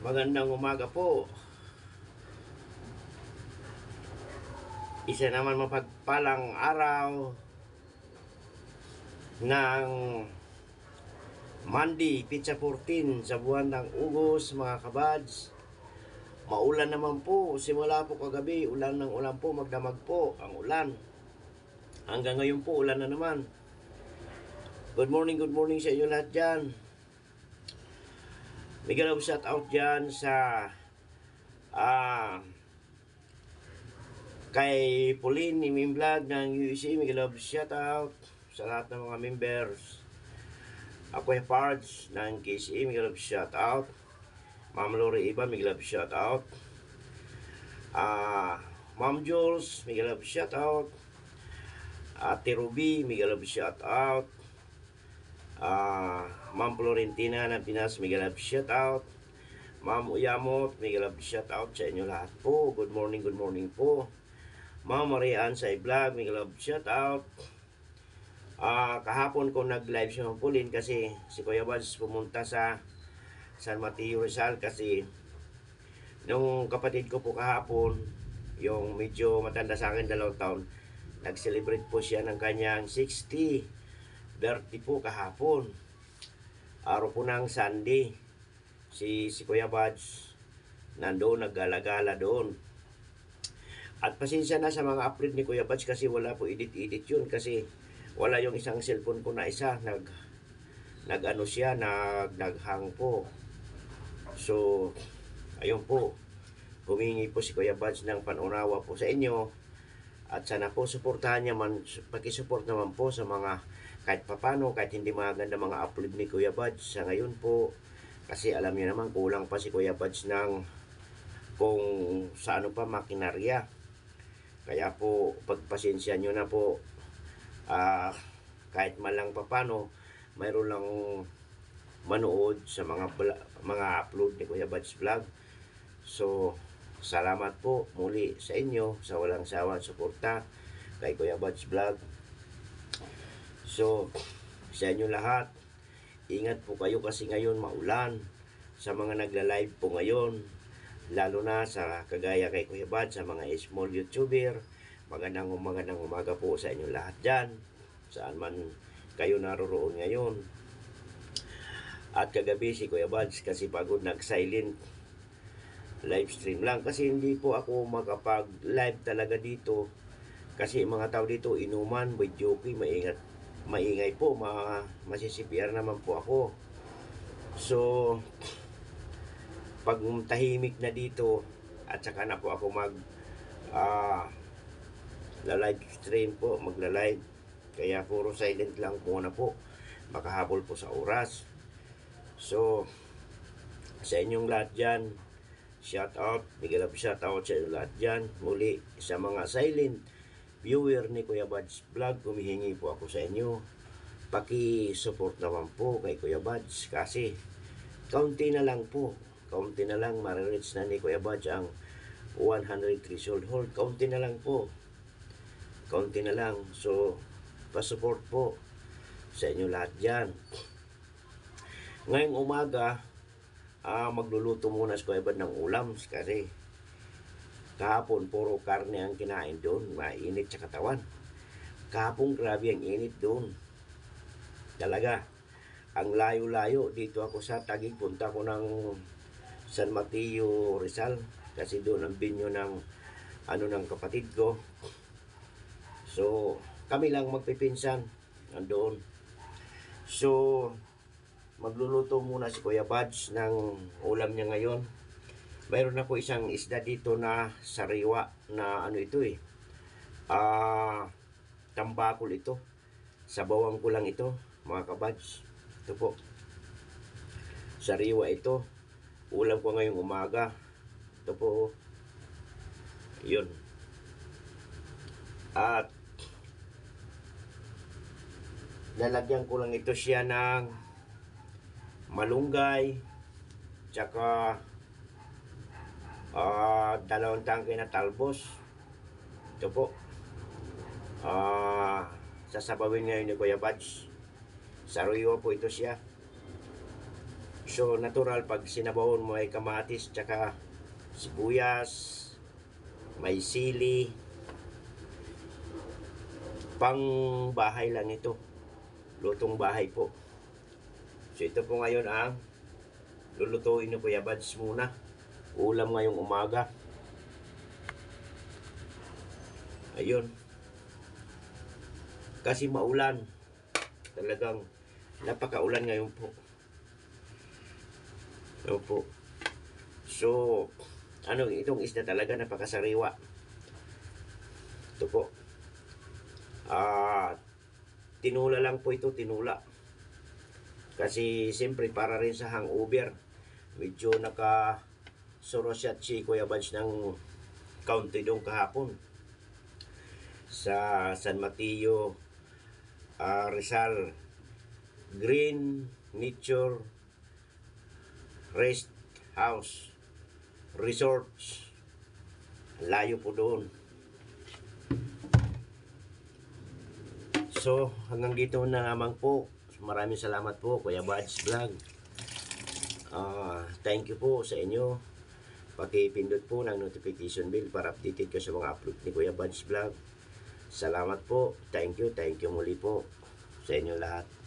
Magandang umaga po. Isa naman mapagpalang araw ng Monday, Pizza 14 sa buwan ng Ugos, mga kabads. Maulan naman po. Simula po kagabi, ulan ng ulan po, magdamag po ang ulan. Hanggang ngayon po, ulan na naman. Good morning sa inyo lahat dyan. May galaw shout out dyan sa kay Pauline ni Mimblog ng USA. May galaw shout out sa lahat ng mga members. Ako yung Pards ng KCA. May galaw shout out. Ma'am Lori Iba, may galaw shout out. Ma'am Jules, may galaw shout out. Ate Ruby, may galaw shout out. Ma'am Florentina ng Pinas, may galab shout out. Ma'am Uyamot, may galab shout out sa inyo lahat po. Good morning po. Ma'am Marian sa vlog, may galab shout out. Kahapon ko nag-live siya ng Pulin kasi si Kuya Bads pumunta sa San Mateo Rizal kasi nung kapatid ko po kahapon, yung medyo matanda sa akin 2 taon, nag-celebrate po siya ng kanyang 60 birthday po kahapon. Araw po ng Sunday. Si Kuya Bads nandoon, naggalagala doon. At pasensya na sa mga upload ni Kuya Bads kasi wala po edit yun kasi wala yung isang cellphone ko na isa. Nag-ano siya, naghang po. So, ayun po. Humingi po si Kuya Bads ng panunawa po sa inyo. At sana po suportahan niya man, pakisupport naman po sa mga kahit papano, kahit hindi maganda mga upload ni Kuya Bads sa ngayon po. Kasi alam niyo naman, kulang pa si Kuya Bads ng kung sa ano pa, makinarya. Kaya po, pagpasensya nyo na po, kahit malang papano, mayroon lang manood sa mga upload ni Kuya Bads Vlog. So, salamat po muli sa inyo sa walang sawang suporta kay Kuya Bads Vlog. So, sa inyo lahat, ingat po kayo kasi ngayon maulan. Sa mga nagla-live po ngayon, lalo na sa kagaya kay Kuya Bads, sa mga small YouTuber, magandang umaga po sa inyo lahat dyan, saan man kayo naroroon ngayon. At kagabi si Kuya Bads kasi pagod, nag-silent live stream lang kasi hindi po ako makapag-live talaga dito kasi mga tao dito inuman, may jockey, maingay po, masisipir naman po ako. So, pag tahimik na dito at saka na po ako live stream po, magla-live. Kaya puro silent lang po na po, makahabol po sa oras. So, sa inyong lahat dyan, shout out, bigyan shout out sa inyong lahat dyan. Muli, sa mga silent viewer ni Kuya Bads Vlog, humihingi po ako sa inyo, paki-support naman po kay Kuya Bads kasi kaunti na lang marireach na ni Kuya Bads ang 100 threshold hold. Kaunti na lang. So, pa-support po sa inyo lahat dyan. Ngayong umaga, magluluto muna si Kuya Bads ng ulam kasi kahapon puro karne ang kinain doon, mainit sa katawan. Kahapon grabe ang init doon talaga. Ang layo-layo dito ako sa Taguig, punta ko ng San Mateo Rizal kasi doon ang binyo ng kapatid ko. So kami lang magpipinsan nandoon. So magluluto muna si Kuya Bads ng ulam niya ngayon. Mayroon ako isang isda dito na sariwa na tambakol ito. Sabawan ko lang ito, mga kabads. Ito po. Sariwa ito. Ulam ko ngayong umaga. Ito po. Yun. At lalagyan ko lang ito siya ng malunggay, tsaka 2 tangke na talbos. Ito po. Sasabawin ngayon ni Kuya Bads. Sariwa po ito siya. So, natural pag sinabawon mo ay kamatis, tsaka sibuyas, may sili. Pang bahay lang ito. Lutong bahay po. So, ito po ngayon ang lulutuin ni Kuya Bads muna. Ulam ngayong umaga. Ayun. Kasi maulan. Talagang napakaulan ngayon po. Opo. So, itong isda talaga napakasariwa. Ito po. Tinula lang po ito, tinula. Kasi siyempre para rin sa hangover. Medyo naka-sorosyat si Kuya Bads ng kaunti doon kahapon. Sa San Mateo, Rizal, Green Nature Rest House Resorts. Layo po doon. So, hanggang dito na naman po. Maraming salamat po, Kuya Bads Vlog. Thank you po sa inyo. Pakipindot po ng notification bell para updated ka sa mga upload ni Kuya Bads Vlog. Salamat po. Thank you muli po sa inyo lahat.